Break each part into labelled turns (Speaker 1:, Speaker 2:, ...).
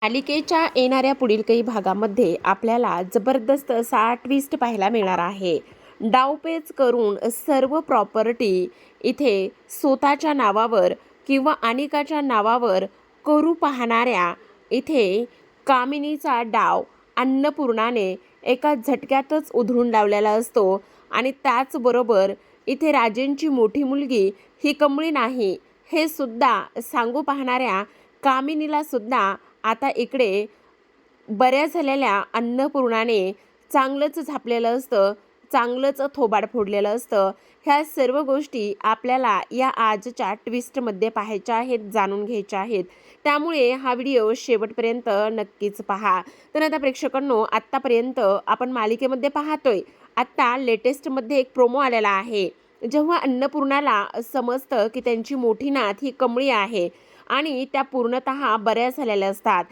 Speaker 1: मालिकेच्या येणाऱ्या पुढील काही भागामध्ये आपल्याला जबरदस्त असा ट्विस्ट पाहायला मिळणार आहे. डावपेच करून सर्व प्रॉपर्टी इथे स्वतःच्या नावावर किंवा अनिकाच्या नावावर करू पाहणाऱ्या इथे कामिनीचा डाव अन्नपूर्णाने एका झटक्यातच उधळून लावलेला असतो. आणि त्याचबरोबर इथे राजेंची मोठी मुलगी ही कमळी नाही हे सुद्धा सांगू पाहणाऱ्या कामिनीला सुद्धा आता इकडे बऱ्या झालेल्या अन्नपूर्णाने चांगलंच झापलेलं असतं, चांगलंच थोबाड फोडलेलं असतं. ह्या सर्व गोष्टी आपल्याला या आजच्या ट्विस्टमध्ये पाहायच्या आहेत, जाणून घ्यायच्या आहेत. त्यामुळे हा व्हिडिओ शेवटपर्यंत नक्कीच पहा. तर आता प्रेक्षकांनो, आत्तापर्यंत आपण मालिकेमध्ये पाहतोय, आत्ता लेटेस्टमध्ये एक प्रोमो आलेला आहे. जेव्हा अन्नपूर्णाला समजतं की त्यांची मोठी नात ही कमळी आहे आणि त्या पूर्णतः बऱ्या झालेल्या असतात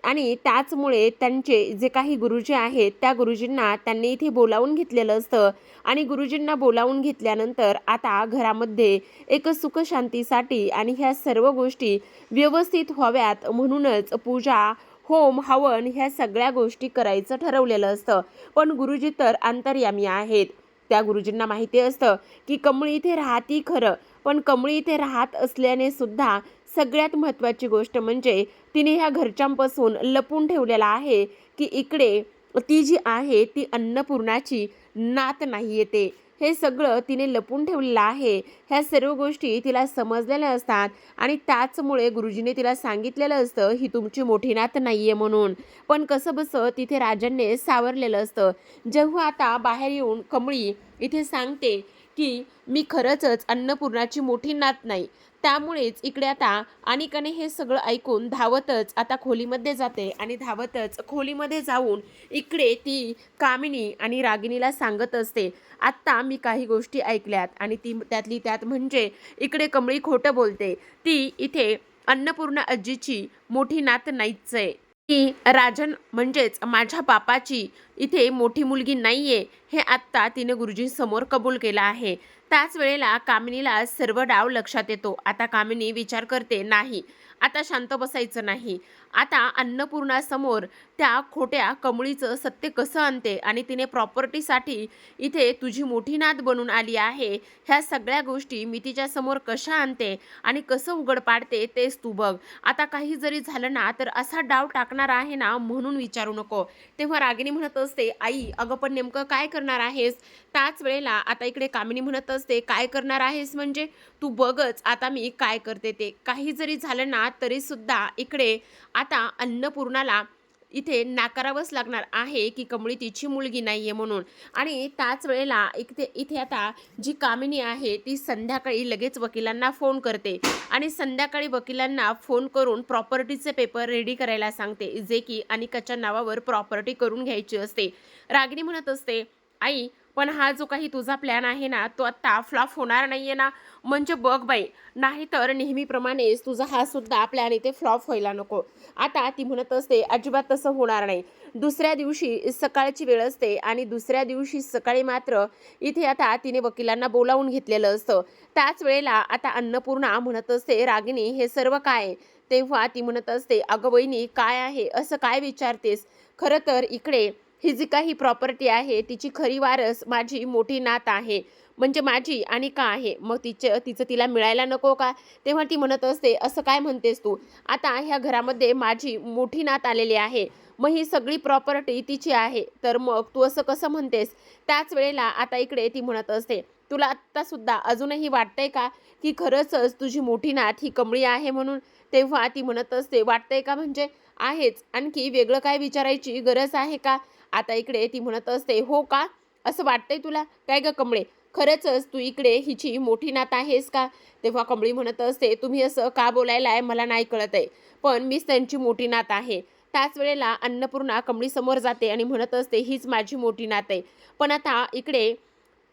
Speaker 1: आणि त्याचमुळे त्यांचे जे काही गुरुजी आहेत त्या गुरुजींना त्यांनी इथे बोलावून घेतलेलं असतं. आणि गुरुजींना बोलावून घेतल्यानंतर आता घरामध्ये एक सुखशांतीसाठी आणि ह्या सर्व गोष्टी व्यवस्थित व्हाव्यात म्हणूनच पूजा, होम, हवन ह्या सगळ्या गोष्टी करायचं ठरवलेलं असतं. पण गुरुजी तर अंतर्यामी आहेत. त्या गुरुजींना माहिती असतं की कमळी इथे राहती खरं, पण कमळी इथे राहत असल्याने सुद्धा सगळ्यात महत्त्वाची गोष्ट म्हणजे तिने ह्या घरच्यांपासून लपून ठेवलेला आहे की इकडे ती जी आहे ती अन्नपूर्णाची नात नाही येते. हे सगळं तिने लपून ठेवलेलं आहे. ह्या सर्व गोष्टी तिला समजलेल्या असतात आणि त्याचमुळे गुरुजीने तिला सांगितलेलं असतं ही तुमची मोठी नात नाही आहे म्हणून. पण कसं बसं तिथे राजांनी सावरलेलं असतं. जेव्हा आता बाहेर येऊन कमळी इथे सांगते की मी खरंच अन्नपूर्णाची मोठी नात नाही, त्यामुळेच इकडे आता अनिकाने हे सगळं ऐकून धावतच आता खोलीमध्ये जाते आणि धावतच खोलीमध्ये जाऊन इकडे ती कामिनी आणि रागिणीला सांगत असते, आत्ता मी काही गोष्टी ऐकल्यात आणि ती त्यातली त्यात म्हणजे इकडे कमळी खोटं बोलते. ती इथे अन्नपूर्णा आजीची मोठी नात नाहीच आहे. ती राजन म्हणजेच माझ्या बापाची इथे मोठी मुलगी नाहीये हे आत्ता तिने गुरुजींसमोर कबूल केलं आहे. त्याच वेळेला कामिनीला सर्व डाव लक्षात येतो. आता कामिनी विचार करते, नाही आता शांत बसायचं नाही. आता अन्नपूर्णासमोर त्या खोट्या कमळीचं सत्य कसं आणते आणि तिने प्रॉपर्टीसाठी इथे तुझी मोठी नात बनून आली आहे ह्या सगळ्या गोष्टी मी तिच्यासमोर कशा आणते आणि कसं उघड पाडते तेच तू बघ. आता काही जरी झालं ना तर असा डाव टाकणार आहे ना म्हणून विचारू नको. तेव्हा रागिणी म्हणत असते, आई अगं पण नेमकं काय करणार आहेस? त्याच वेळेला आता इकडे कामिनी म्हणत असते, काय करणार आहेस म्हणजे तू बघच आता मी काय करते ते. काही जरी झालं ना तरी सुद्धा इकडे आता अन्नपूर्णाला इथे नाकारावंच लागणार आहे की कमळी तिची मुलगी नाहीये म्हणून. आणि त्याच वेळेला इथे आता जी कामिनी आहे ती संध्याकाळी लगेच वकिलांना फोन करते आणि संध्याकाळी वकिलांना फोन करून प्रॉपर्टीचे पेपर रेडी करायला सांगते, जे की अनिकाच्या नावावर प्रॉपर्टी करून घ्यायची असते. रागिणी म्हणत असते, आई पण हा जो काही तुझा प्लॅन आहे ना तो आत्ता फ्लॉप होणार नाहीये ना? म्हणजे बघ बाई, नाहीतर नेहमीप्रमाणेच तुझा हा सुद्धा प्लॅन इथे फ्लॉप व्हायला नको. आता ती म्हणत असते, अजिबात तसं होणार नाही. दुसऱ्या दिवशी सकाळची वेळ असते आणि दुसऱ्या दिवशी सकाळी मात्र इथे आता तिने वकिलांना बोलावून घेतलेलं असतं. त्याच वेळेला आता अन्नपूर्णा म्हणत असते, रागिणी हे सर्व काय? तेव्हा ती म्हणत असते, अगं वहिनी काय आहे असं काय विचारतेस? खरं तर इकडे ही जी काही प्रॉपर्टी आहे तिची खरी वारस माझी मोठी नात आहे, म्हणजे माझी अनिका आहे. मग तिचं तिला मिळायला नको का? तेव्हा ती म्हणत असते, असं काय म्हणतेस तू? आता ह्या घरामध्ये माझी मोठी नात आलेली आहे, मग ही सगळी प्रॉपर्टी तिची आहे, तर मग तू असं कसं म्हणतेस? त्याच वेळेला आता इकडे ती म्हणत असते, तुला आत्तासुद्धा अजूनही वाटतंय का की खरंच तुझी मोठी नात ही कमळी आहे म्हणून? तेव्हा ती म्हणत असते, वाटतंय का म्हणजे आहेच, आणखी वेगळं काय विचारायची गरज आहे का? आता इकडे ती म्हणत असते, हो का? असं वाटतंय तुला? काय ग कमळे, खरंच तू इकडे हिची मोठी नात आहेस का? तेव्हा कमळी म्हणत असते, तुम्ही असं का बोलायलाय मला नाही कळत आहे, पण मीच त्यांची मोठी नात आहे. त्याच वेळेला अन्नपूर्णा कमळीसमोर जाते आणि म्हणत असते, हीच माझी मोठी नात आहे. पण आता इकडे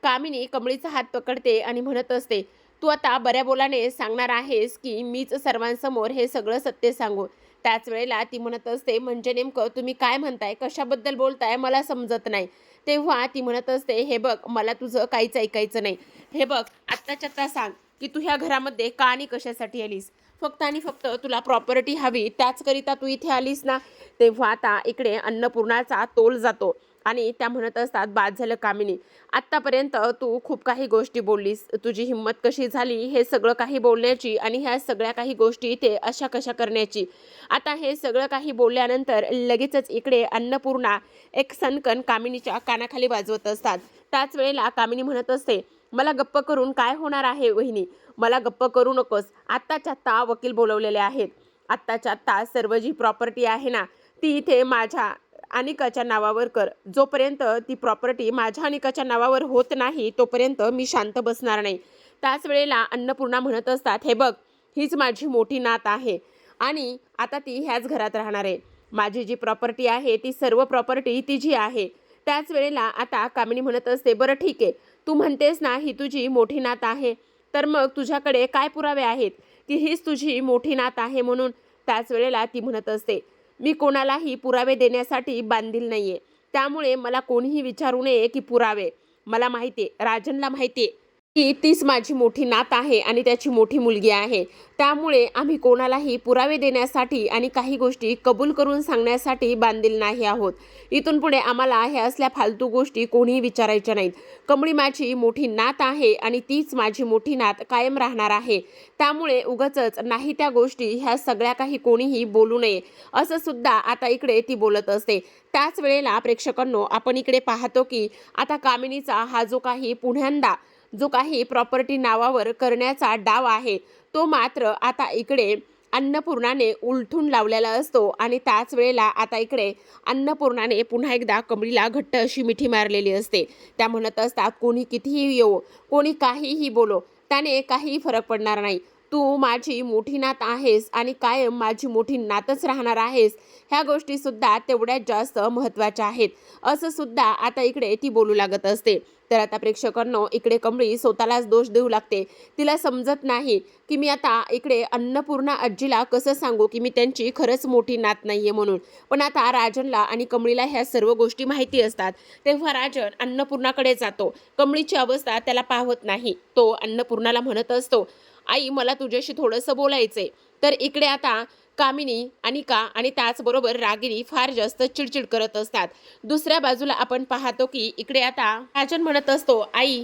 Speaker 1: कामिनी कमळीचा हात पकडते आणि म्हणत असते, तू आता बऱ्या बोलाने सांगणार आहेस की मीच सर्वांसमोर हे सगळं सत्य सांगू? त्याच वेळेला ती म्हणत असते, म्हणजे नेमकं तुम्ही काय म्हणताय, कशाबद्दल बोलताय मला समजत नाही. तेव्हा ती म्हणत असते, हे बघ मला तुझं काहीच ऐकायचं नाही. हे बघ आत्ताच्या आत्ता सांग की तू ह्या घरामध्ये का आणि कशासाठी आलीस? फक्त आणि फक्त तुला प्रॉपर्टी हवी, त्याचकरिता तू इथे आलीस ना. तेव्हा आता इकडे अन्नपूर्णाचा तोल जातो आणि त्या म्हणत असतात, बाद झालं कामिनी, आत्तापर्यंत तू खूप काही गोष्टी बोललीस, तुझी हिंमत कशी झाली हे सगळं काही बोलण्याची आणि ह्या सगळ्या काही गोष्टी इथे अशा कशा करण्याची. आता हे सगळं काही बोलल्यानंतर लगेचच इकडे अन्नपूर्णा एक सणकण कामिनीच्या कानाखाली वाजवत असतात. त्याच वेळेला कामिनी म्हणत असते, मला गप्प करून काय होणार आहे वहिनी, मला गप्प करू नकोस. आत्ताच्या आत्ता वकील बोलवलेले आहेत, आत्ताच्या आत्ता सर्व जी प्रॉपर्टी आहे ना ती इथे माझ्या अनिकाच्या नावावर कर. जोपर्यंत ती प्रॉपर्टी माझ्या अनिकाच्या नावावर होत नाही तोपर्यंत मी शांत बसणार नाही. त्याच वेळेला अन्नपूर्णा म्हणत असतात, हे बघ, हीच माझी मोठी नात आहे आणि आता ती ह्याच घरात राहणार आहे. माझी जी प्रॉपर्टी आहे ती सर्व प्रॉपर्टी तिची आहे. त्याच वेळेला आता कामिनी म्हणत असते, बरं ठीक आहे, तू म्हणतेस ना ही तुझी मोठी नात आहे, तर मग तुझ्याकडे काय पुरावे आहेत की हीच तुझी मोठी नात आहे म्हणून. त्याच वेळेला ती म्हणत असते, मी कोणालाही पुरावे देण्यासाठी बांधील नाहीये, त्यामुळे मला कोणीही विचारू नये की पुरावे. मला माहिती आहे, राजनला माहिती आहे की तीच माझी मोठी नात आहे आणि त्याची मोठी मुलगी आहे. त्यामुळे आम्ही कोणालाही पुरावे देण्यासाठी आणि काही गोष्टी कबूल करून सांगण्यासाठी बांधील नाही आहोत. इथून पुढे आम्हाला ह्या असल्या फालतू गोष्टी कोणीही विचारायच्या नाहीत. कमळी माझी मोठी नात आहे आणि तीच माझी मोठी नात कायम राहणार आहे. त्यामुळे उगाचच नाही त्या गोष्टी ह्या सगळ्या काही कोणीही बोलू नये, असं सुद्धा आता इकडे ती बोलत असते. त्याच वेळेला प्रेक्षकांनो, आपण इकडे पाहतो की आता कामिनीचा हा जो काही पुन्ह्यांदा जो काही प्रॉपर्टी नावावर करण्याचा डाव आहे तो मात्र आता इकडे अन्नपूर्णाने उलथून लावलेला असतो. आणि त्याच वेळेला आता इकडे अन्नपूर्णाने पुन्हा एकदा कमळीला घट्ट अशी मिठी मारलेली असते. त्या म्हणत असतात, कोणी कितीही येवो, कोणी काहीही बोलो, त्याने काही फरक पडणार नाही. तू माझी मोठी नात आहेस आणि कायम माझी मोठी नातच राहणार आहेस, ह्या गोष्टी सुद्धा तेवढ्याच जास्त महत्त्वाच्या आहेत, असं सुद्धा आता इकडे ती बोलू लागत असते. तर आता प्रेक्षकांनो, इकडे कमळी स्वतःलाच दोष देऊ लागते. तिला समजत नाही की मी आता इकडे अन्नपूर्णा आजीला कसं सांगू की मी त्यांची खरंच मोठी नात नाहीये म्हणून. पण आता राजनला आणि कमळीला ह्या सर्व गोष्टी माहिती असतात. तेव्हा राजन अन्नपूर्णाकडे जातो. कमळीची अवस्था त्याला पाहत नाही. तो अन्नपूर्णाला म्हणत असतो, आई, मला तुझ्याशी थोडंसं बोलायचंय. तर इकडे आता कामिनी, अनिका आणि त्याचबरोबर रागिनी फार जास्त चिडचिड करत असतात. दुसऱ्या बाजूला आपण पाहतो की इकडे आता राजन म्हणत असतो, आई,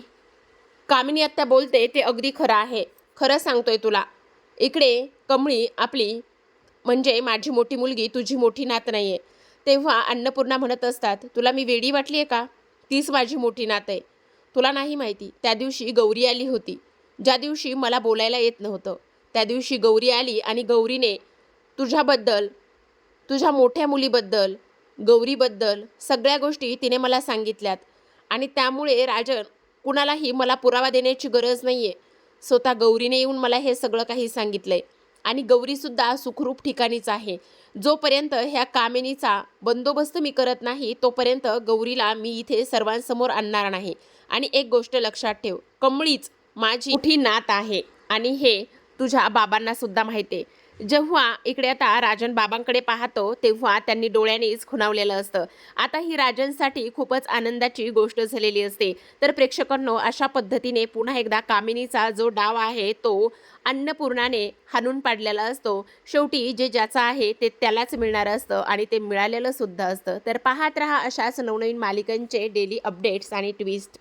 Speaker 1: कामिनी आत्ता बोलते ते अगदी खरं आहे, खरं सांगतोय तुला. इकडे कमळी आपली म्हणजे माझी मोठी मुलगी तुझी मोठी नात नाहीये. तेव्हा अन्नपूर्णा म्हणत असतात, तुला मी वेडी वाटली आहे का? तीच माझी मोठी नात आहे. तुला नाही माहिती, त्या दिवशी गौरी आली होती, ज्या दिवशी मला बोलायला येत नव्हतं, त्या दिवशी गौरी आली आणि गौरीने तुझ्याबद्दल, तुझ्या मोठ्या मुलीबद्दल, गौरीबद्दल सगळ्या गोष्टी तिने मला सांगितल्यात. आणि त्यामुळे राजन, कुणालाही मला पुरावा देण्याची गरज नाही आहे. स्वतः गौरीने येऊन मला हे सगळं काही सांगितलं आहे. आणि गौरीसुद्धा सुखरूप ठिकाणीच आहे. जोपर्यंत ह्या कामिनीचा बंदोबस्त मी करत नाही तोपर्यंत गौरीला मी इथे सर्वांसमोर आणणार नाही. आणि एक गोष्ट लक्षात ठेव, कमळीच माझी मोठी नात आहे आणि हे तुझ्या बाबांना सुद्धा माहिती आहे. जेव्हा इकडे आता राजन बाबांकडे पाहतो तेव्हा त्यांनी डोळ्यानेच खुणावलेलं असतं. आता ही राजनसाठी खूपच आनंदाची गोष्ट झालेली असते. तर प्रेक्षकांनो, अशा पद्धतीने पुन्हा एकदा कामिनीचा जो डाव आहे तो अन्नपूर्णाने हाणून पाडलेला असतो. शेवटी जे ज्याचं आहे ते त्यालाच मिळणार असतं आणि ते मिळालेलं सुद्धा असतं. तर पाहत रहा अशाच नवनवीन मालिकांचे डेली अपडेट्स आणि ट्विस्ट.